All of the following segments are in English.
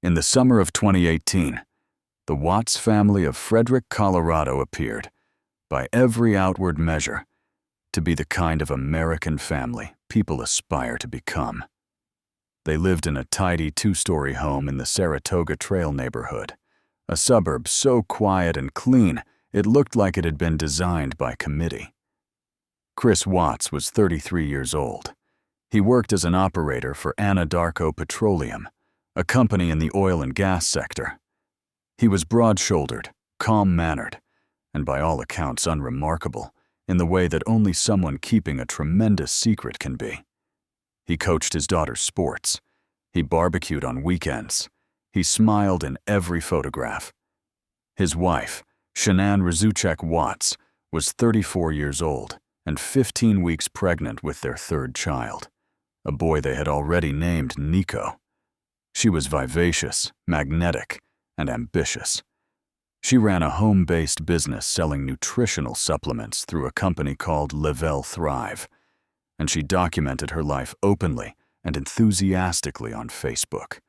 In the summer of 2018, the Watts family of Frederick, Colorado appeared, by every outward measure, to be the kind of American family people aspire to become. They lived in a tidy two-story home in the Saratoga Trail neighborhood, a suburb so quiet and clean it looked like it had been designed by committee. Chris Watts was 33 years old. He worked as an operator for Anadarko Petroleum, a company in the oil and gas sector. He was broad-shouldered, calm-mannered, and by all accounts unremarkable in the way that only someone keeping a tremendous secret can be. He coached his daughter's sports. He barbecued on weekends. He smiled in every photograph. His wife, Shanann Watts, was 34 years old and 15 weeks pregnant with their third child, a boy they had already named Nico. She was vivacious, magnetic, and ambitious. She ran a home-based business selling nutritional supplements through a company called Level Thrive, and she documented her life openly and enthusiastically on Facebook,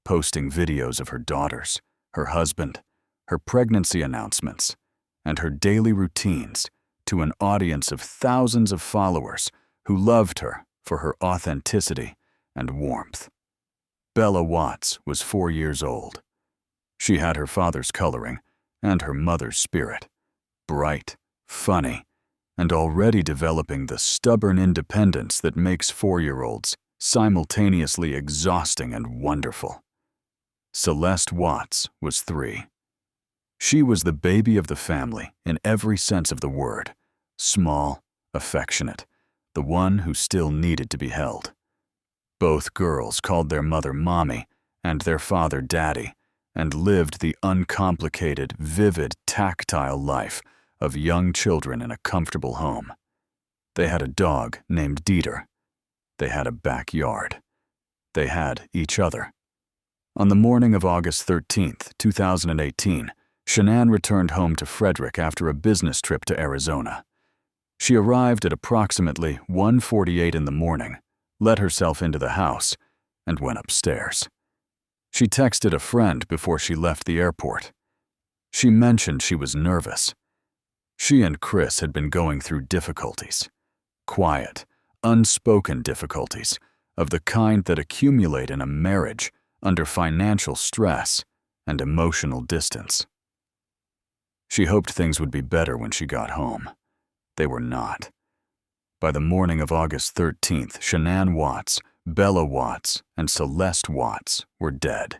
posting videos of her daughters, her husband, her pregnancy announcements, and her daily routines to an audience of thousands of followers who loved her for her authenticity and warmth. Bella Watts was 4 years old. She had her father's coloring and her mother's spirit, bright, funny, and already developing the stubborn independence that makes 4-year-olds simultaneously exhausting and wonderful. Celeste Watts was 3. She was the baby of the family in every sense of the word, small, affectionate, the one who still needed to be held. Both girls called their mother Mommy and their father Daddy, and lived the uncomplicated, vivid, tactile life of young children in a comfortable home. They had a dog named Dieter. They had a backyard. They had each other. On the morning of August 13th, 2018, Shanann returned home to Frederick after a business trip to Arizona. She arrived at approximately 1:48 in the morning, let herself into the house, and went upstairs. She texted a friend before she left the airport. She mentioned she was nervous. She and Chris had been going through difficulties, quiet, unspoken difficulties of the kind that accumulate in a marriage under financial stress and emotional distance. She hoped things would be better when she got home. They were not. By the morning of August 13th, Shanann Watts, Bella Watts, and Celeste Watts were dead.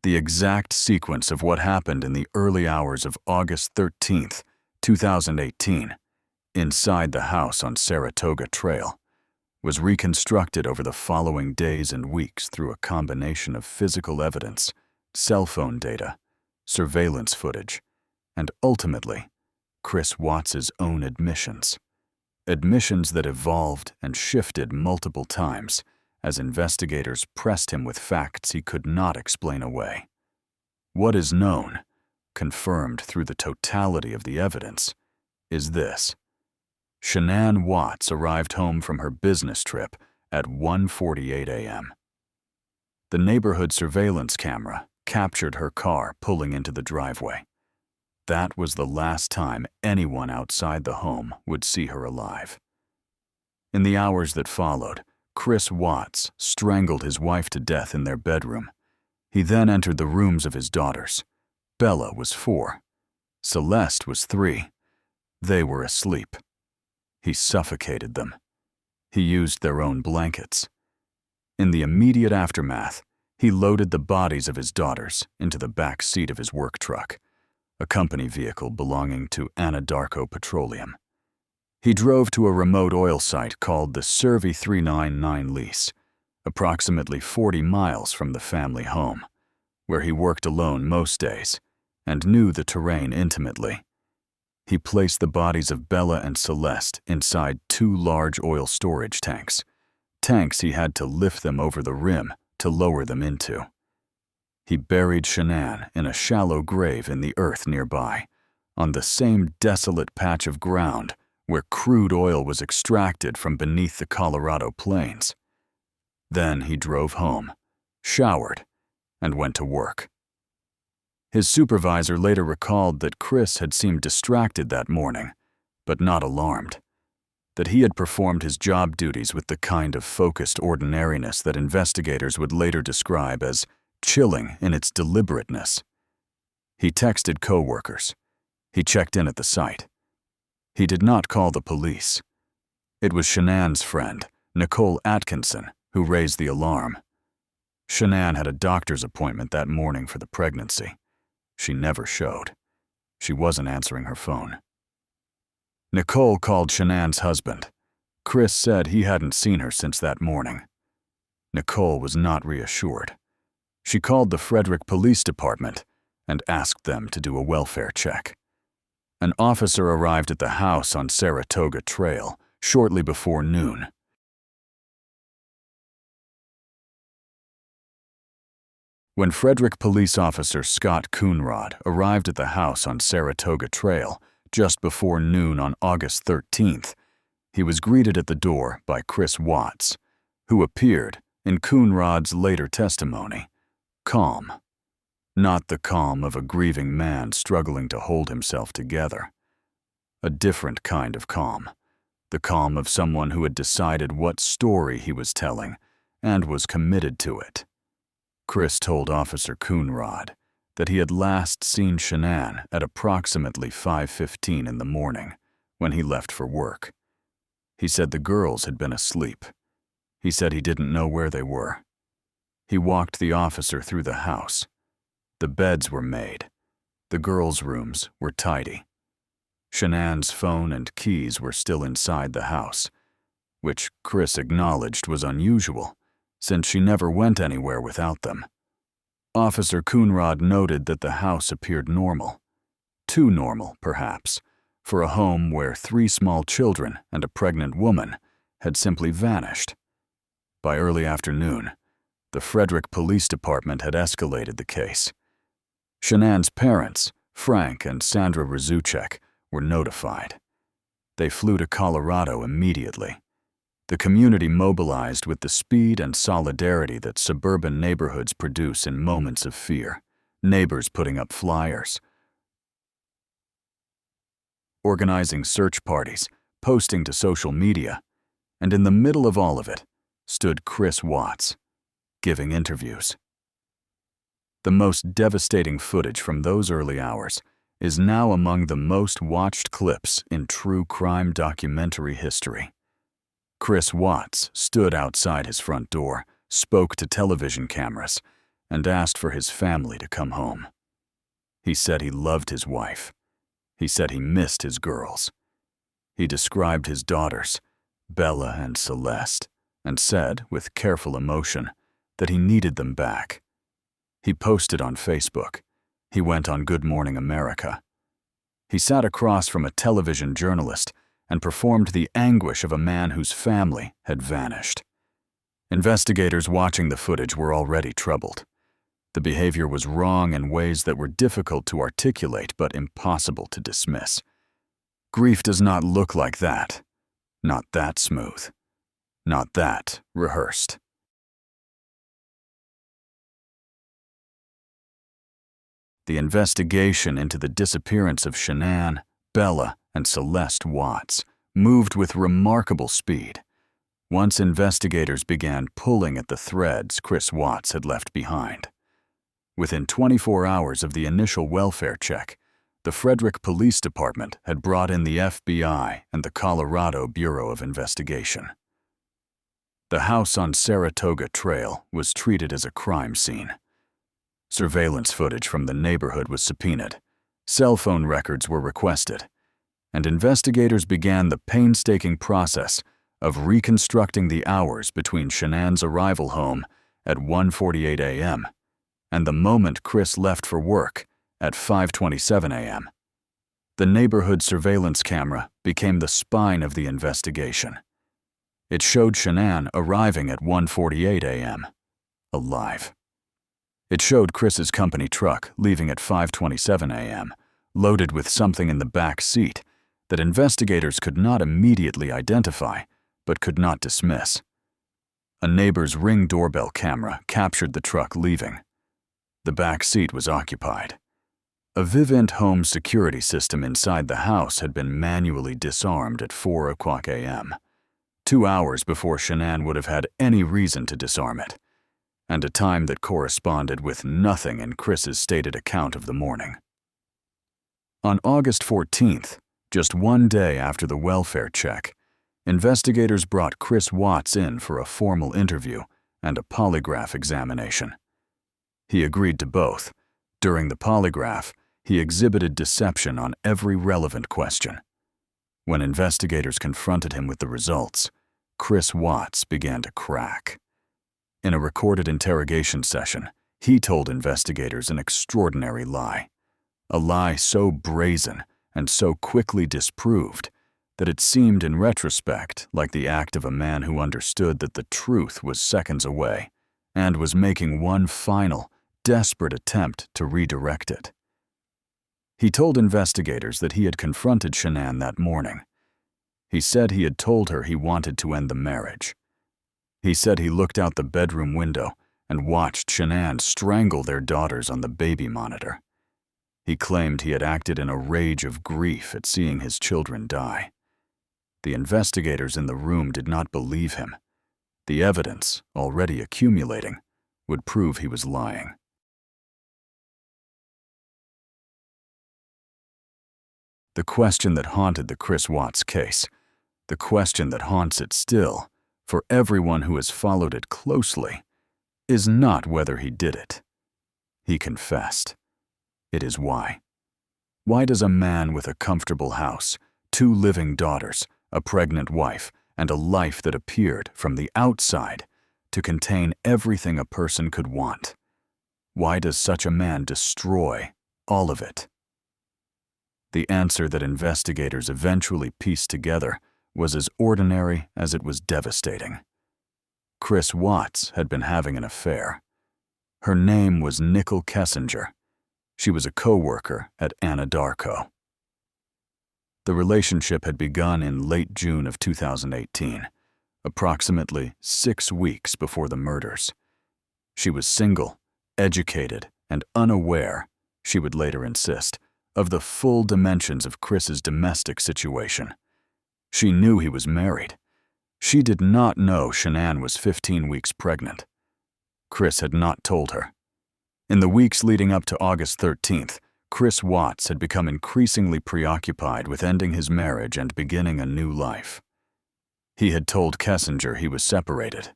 The exact sequence of what happened in the early hours of August 13th, 2018, inside the house on Saratoga Trail, was reconstructed over the following days and weeks through a combination of physical evidence, cell phone data, surveillance footage, and ultimately, Chris Watts's own admissions. Admissions that evolved and shifted multiple times as investigators pressed him with facts he could not explain away. What is known, confirmed through the totality of the evidence, is this. Shanann Watts arrived home from her business trip at 1:48 a.m. The neighborhood surveillance camera captured her car pulling into the driveway. That was the last time anyone outside the home would see her alive. In the hours that followed, Chris Watts strangled his wife to death in their bedroom. He then entered the rooms of his daughters. Bella was 4. Celeste was 3. They were asleep. He suffocated them. He used their own blankets. In the immediate aftermath, he loaded the bodies of his daughters into the back seat of his work truck, a company vehicle belonging to Anadarko Petroleum. He drove to a remote oil site called the Survey 399 Lease, approximately 40 miles from the family home, where he worked alone most days and knew the terrain intimately. He placed the bodies of Bella and Celeste inside 2 large oil storage tanks he had to lift them over the rim to lower them into. He buried Shanann in a shallow grave in the earth nearby, on the same desolate patch of ground where crude oil was extracted from beneath the Colorado plains. Then he drove home, showered, and went to work. His supervisor later recalled that Chris had seemed distracted that morning, but not alarmed, that he had performed his job duties with the kind of focused ordinariness that investigators would later describe as chilling in its deliberateness. He texted coworkers. He checked in at the site. He did not call the police. It was Shanann's friend, Nicole Atkinson, who raised the alarm. Shanann had a doctor's appointment that morning for the pregnancy. She never showed. She wasn't answering her phone. Nicole called Shanann's husband. Chris said he hadn't seen her since that morning. Nicole was not reassured. She called the Frederick Police Department and asked them to do a welfare check. An officer arrived at the house on Saratoga Trail shortly before noon. When Frederick Police Officer Scott Coonrod arrived at the house on Saratoga Trail just before noon on August 13th, he was greeted at the door by Chris Watts, who appeared, in Coonrod's later testimony, calm. Not the calm of a grieving man struggling to hold himself together. A different kind of calm. The calm of someone who had decided what story he was telling and was committed to it. Chris told Officer Coonrod that he had last seen Shanann at approximately 5:15 in the morning when he left for work. He said the girls had been asleep. He said he didn't know where they were. He walked the officer through the house. The beds were made. The girls' rooms were tidy. Shanann's phone and keys were still inside the house, which Chris acknowledged was unusual, since she never went anywhere without them. Officer Coonrod noted that the house appeared normal. Too normal, perhaps, for a home where 3 small children and a pregnant woman had simply vanished. By early afternoon, the Frederick Police Department had escalated the case. Shanann's parents, Frank and Sandra Razuchek, were notified. They flew to Colorado immediately. The community mobilized with the speed and solidarity that suburban neighborhoods produce in moments of fear, neighbors putting up flyers, organizing search parties, posting to social media, and in the middle of all of it stood Chris Watts, giving interviews. The most devastating footage from those early hours is now among the most watched clips in true crime documentary history. Chris Watts stood outside his front door, spoke to television cameras, and asked for his family to come home. He said he loved his wife. He said he missed his girls. He described his daughters, Bella and Celeste, and said, with careful emotion, that he needed them back. He posted on Facebook. He went on Good Morning America. He sat across from a television journalist and performed the anguish of a man whose family had vanished. Investigators watching the footage were already troubled. The behavior was wrong in ways that were difficult to articulate but impossible to dismiss. Grief does not look like that. Not that smooth. Not that rehearsed. The investigation into the disappearance of Shanann, Bella, and Celeste Watts moved with remarkable speed. Once investigators began pulling at the threads Chris Watts had left behind. Within 24 hours of the initial welfare check, the Frederick Police Department had brought in the FBI and the Colorado Bureau of Investigation. The house on Saratoga Trail was treated as a crime scene. Surveillance footage from the neighborhood was subpoenaed, cell phone records were requested, and investigators began the painstaking process of reconstructing the hours between Shanann's arrival home at 1:48 a.m. and the moment Chris left for work at 5:27 a.m. The neighborhood surveillance camera became the spine of the investigation. It showed Shanann arriving at 1:48 a.m., alive. It showed Chris's company truck leaving at 5:27 a.m., loaded with something in the back seat that investigators could not immediately identify but could not dismiss. A neighbor's Ring doorbell camera captured the truck leaving. The back seat was occupied. A Vivint home security system inside the house had been manually disarmed at 4 o'clock a.m., 2 hours before Shanann would have had any reason to disarm it, and a time that corresponded with nothing in Chris's stated account of the morning. On August 14th, just 1 day after the welfare check, investigators brought Chris Watts in for a formal interview and a polygraph examination. He agreed to both. During the polygraph, he exhibited deception on every relevant question. When investigators confronted him with the results, Chris Watts began to crack. In a recorded interrogation session, he told investigators an extraordinary lie. A lie so brazen and so quickly disproved that it seemed in retrospect like the act of a man who understood that the truth was seconds away and was making one final, desperate attempt to redirect it. He told investigators that he had confronted Shanann that morning. He said he had told her he wanted to end the marriage. He said he looked out the bedroom window and watched Shanann strangle their daughters on the baby monitor. He claimed he had acted in a rage of grief at seeing his children die. The investigators in the room did not believe him. The evidence, already accumulating, would prove he was lying. The question that haunted the Chris Watts case, the question that haunts it still, for everyone who has followed it closely, is not whether he did it. He confessed. It is why. Why does a man with a comfortable house, 2 living daughters, a pregnant wife, and a life that appeared, from the outside, to contain everything a person could want, why does such a man destroy all of it? The answer that investigators eventually pieced together was as ordinary as it was devastating. Chris Watts had been having an affair. Her name was Nico Kessinger. She was a co-worker at Anadarko. The relationship had begun in late June of 2018, approximately 6 weeks before the murders. She was single, educated, and unaware, she would later insist, of the full dimensions of Chris's domestic situation. She knew he was married. She did not know Shanann was 15 weeks pregnant. Chris had not told her. In the weeks leading up to August 13th, Chris Watts had become increasingly preoccupied with ending his marriage and beginning a new life. He had told Kessinger he was separated.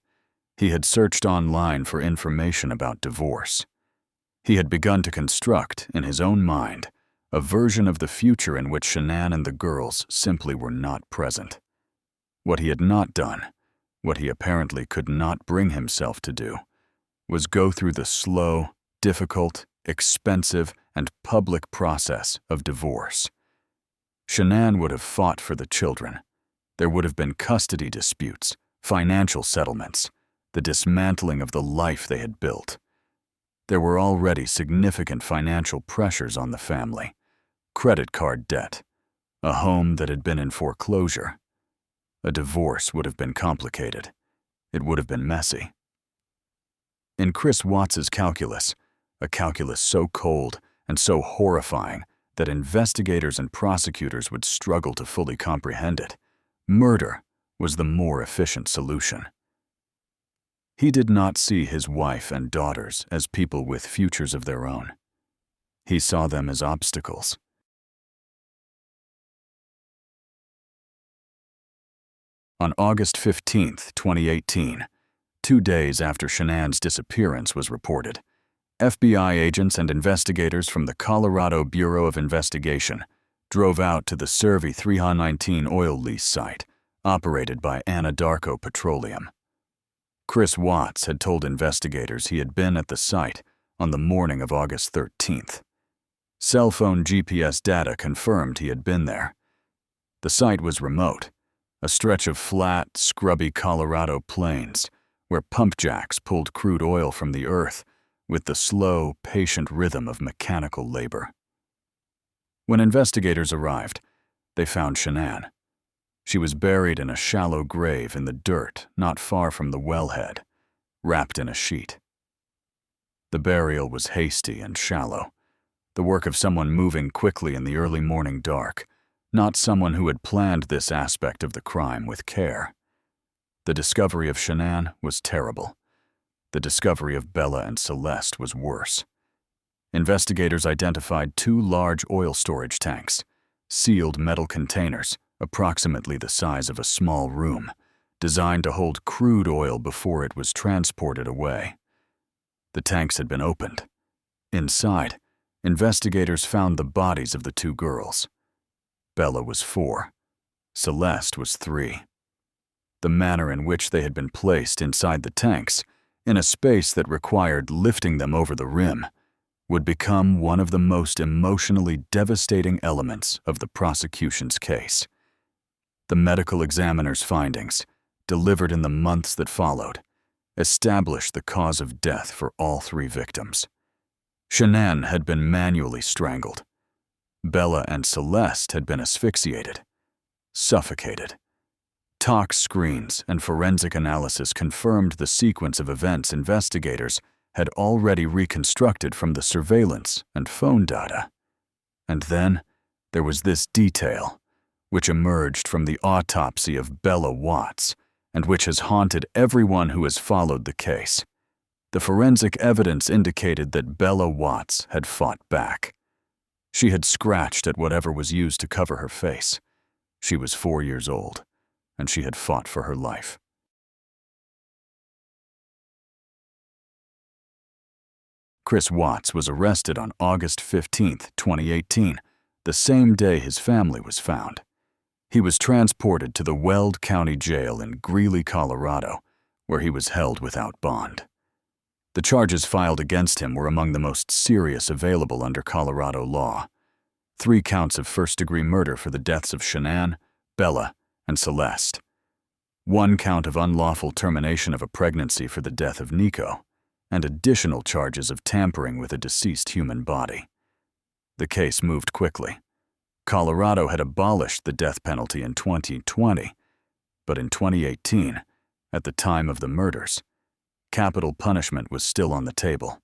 He had searched online for information about divorce. He had begun to construct, in his own mind, a version of the future in which Shanann and the girls simply were not present. What he had not done, what he apparently could not bring himself to do, was go through the slow, difficult, expensive, and public process of divorce. Shanann would have fought for the children. There would have been custody disputes, financial settlements, the dismantling of the life they had built. There were already significant financial pressures on the family. Credit card debt, a home that had been in foreclosure. A divorce would have been complicated. It would have been messy. In Chris Watts's calculus, a calculus so cold and so horrifying that investigators and prosecutors would struggle to fully comprehend it, murder was the more efficient solution. He did not see his wife and daughters as people with futures of their own. He saw them as obstacles. On August 15, 2018, 2 days after Shanann's disappearance was reported, FBI agents and investigators from the Colorado Bureau of Investigation drove out to the Cervi 319 oil lease site, operated by Anadarko Petroleum. Chris Watts had told investigators he had been at the site on the morning of August 13th. Cell phone GPS data confirmed he had been there. The site was remote, a stretch of flat, scrubby Colorado plains where pump jacks pulled crude oil from the earth with the slow, patient rhythm of mechanical labor. When investigators arrived, they found Shanann. She was buried in a shallow grave in the dirt not far from the wellhead, wrapped in a sheet. The burial was hasty and shallow, the work of someone moving quickly in the early morning dark, not someone who had planned this aspect of the crime with care. The discovery of Shanann was terrible. The discovery of Bella and Celeste was worse. Investigators identified 2 large oil storage tanks, sealed metal containers, approximately the size of a small room, designed to hold crude oil before it was transported away. The tanks had been opened. Inside, investigators found the bodies of the 2 girls. Bella was 4. Celeste was 3. The manner in which they had been placed inside the tanks, in a space that required lifting them over the rim, would become one of the most emotionally devastating elements of the prosecution's case. The medical examiner's findings, delivered in the months that followed, established the cause of death for all 3 victims. Shanann had been manually strangled. Bella and Celeste had been asphyxiated, suffocated. Tox screens and forensic analysis confirmed the sequence of events investigators had already reconstructed from the surveillance and phone data. And then there was this detail, which emerged from the autopsy of Bella Watts and which has haunted everyone who has followed the case. The forensic evidence indicated that Bella Watts had fought back. She had scratched at whatever was used to cover her face. She was 4 years old, and she had fought for her life. Chris Watts was arrested on August 15, 2018, the same day his family was found. He was transported to the Weld County Jail in Greeley, Colorado, where he was held without bond. The charges filed against him were among the most serious available under Colorado law. 3 counts of first-degree murder for the deaths of Shanann, Bella, and Celeste. 1 count of unlawful termination of a pregnancy for the death of Nico, and additional charges of tampering with a deceased human body. The case moved quickly. Colorado had abolished the death penalty in 2020, but in 2018, at the time of the murders, capital punishment was still on the table.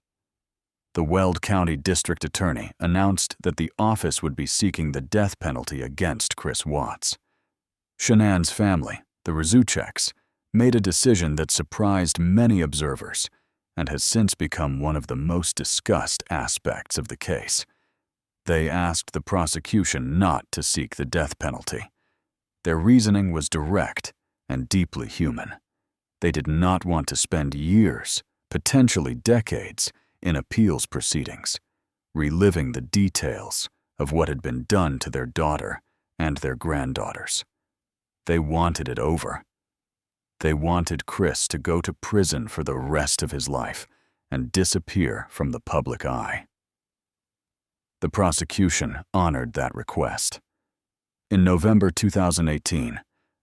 The Weld County District Attorney announced that the office would be seeking the death penalty against Chris Watts. Shanann's family, the Rzuceks, made a decision that surprised many observers and has since become one of the most discussed aspects of the case. They asked the prosecution not to seek the death penalty. Their reasoning was direct and deeply human. They did not want to spend years, potentially decades, in appeals proceedings, reliving the details of what had been done to their daughter and their granddaughters. They wanted it over. They wanted Chris to go to prison for the rest of his life and disappear from the public eye. The prosecution honored that request. In November 2018,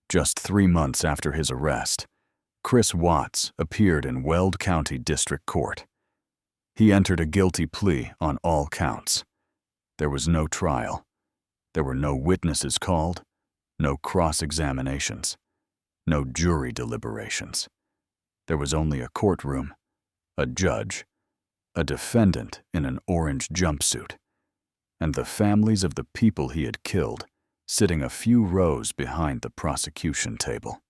just 3 months after his arrest, Chris Watts appeared in Weld County District Court. He entered a guilty plea on all counts. There was no trial. There were no witnesses called, no cross-examinations, no jury deliberations. There was only a courtroom, a judge, a defendant in an orange jumpsuit, and the families of the people he had killed sitting a few rows behind the prosecution table.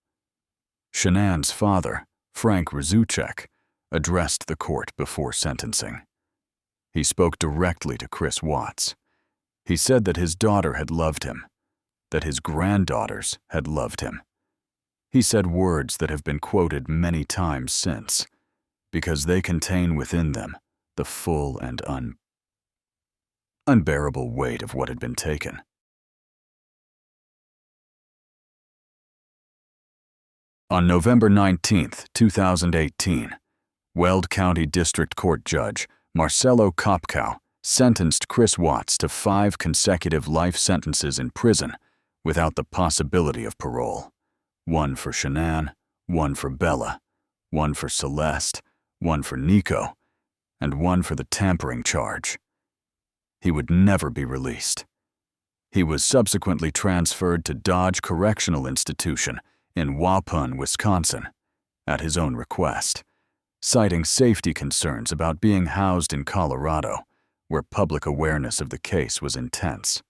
Shanann's father, Frank Rzucek, addressed the court before sentencing. He spoke directly to Chris Watts. He said that his daughter had loved him, that his granddaughters had loved him. He said words that have been quoted many times since, because they contain within them the full and unbearable weight of what had been taken. On November 19, 2018, Weld County District Court Judge Marcelo Kopkow sentenced Chris Watts to 5 consecutive life sentences in prison without the possibility of parole. 1 for Shanann, 1 for Bella, 1 for Celeste, 1 for Nico, and one for the tampering charge. He would never be released. He was subsequently transferred to Dodge Correctional Institution in Waupun, Wisconsin, at his own request, citing safety concerns about being housed in Colorado, where public awareness of the case was intense.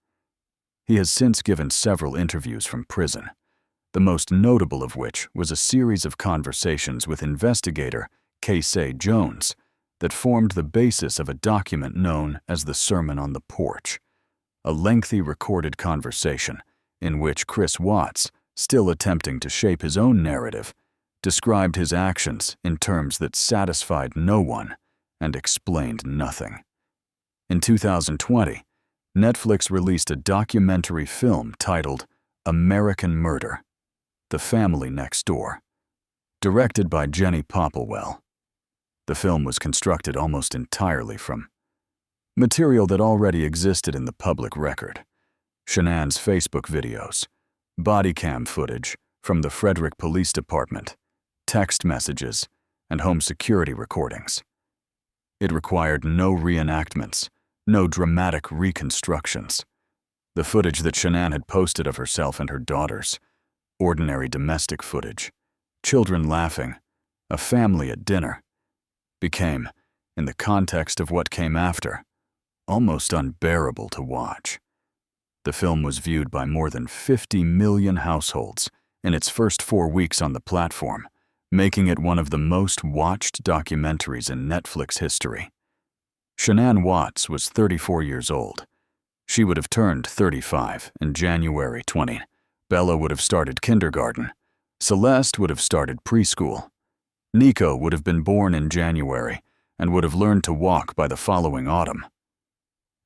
He has since given several interviews from prison, the most notable of which was a series of conversations with investigator Casey Jones that formed the basis of a document known as the Sermon on the Porch, a lengthy recorded conversation in which Chris Watts, still attempting to shape his own narrative, described his actions in terms that satisfied no one and explained nothing. In 2020, Netflix released a documentary film titled American Murder: The Family Next Door, directed by Jenny Popplewell. The film was constructed almost entirely from material that already existed in the public record: Shanann's Facebook videos, body cam footage from the Frederick Police Department, text messages, and home security recordings. It required no reenactments, no dramatic reconstructions. The footage that Shanann had posted of herself and her daughters, ordinary domestic footage, children laughing, a family at dinner, became, in the context of what came after, almost unbearable to watch. The film was viewed by more than 50 million households in its first 4 weeks on the platform, making it one of the most watched documentaries in Netflix history. Shanann Watts was 34 years old. She would have turned 35 in January 20. Bella would have started kindergarten. Celeste would have started preschool. Nico would have been born in January and would have learned to walk by the following autumn.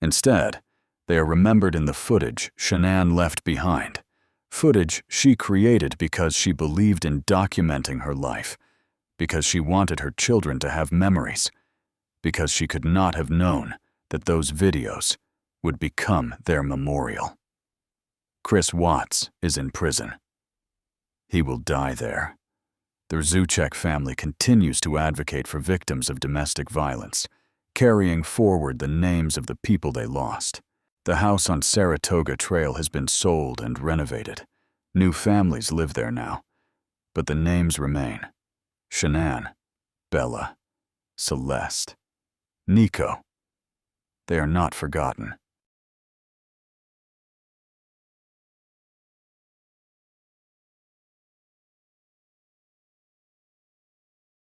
Instead, they are remembered in the footage Shanann left behind, footage she created because she believed in documenting her life, because she wanted her children to have memories, because she could not have known that those videos would become their memorial. Chris Watts is in prison. He will die there. The Rzucek family continues to advocate for victims of domestic violence, carrying forward the names of the people they lost. The house on Saratoga Trail has been sold and renovated. New families live there now, but the names remain: Shanann, Bella, Celeste, Nico. They are not forgotten.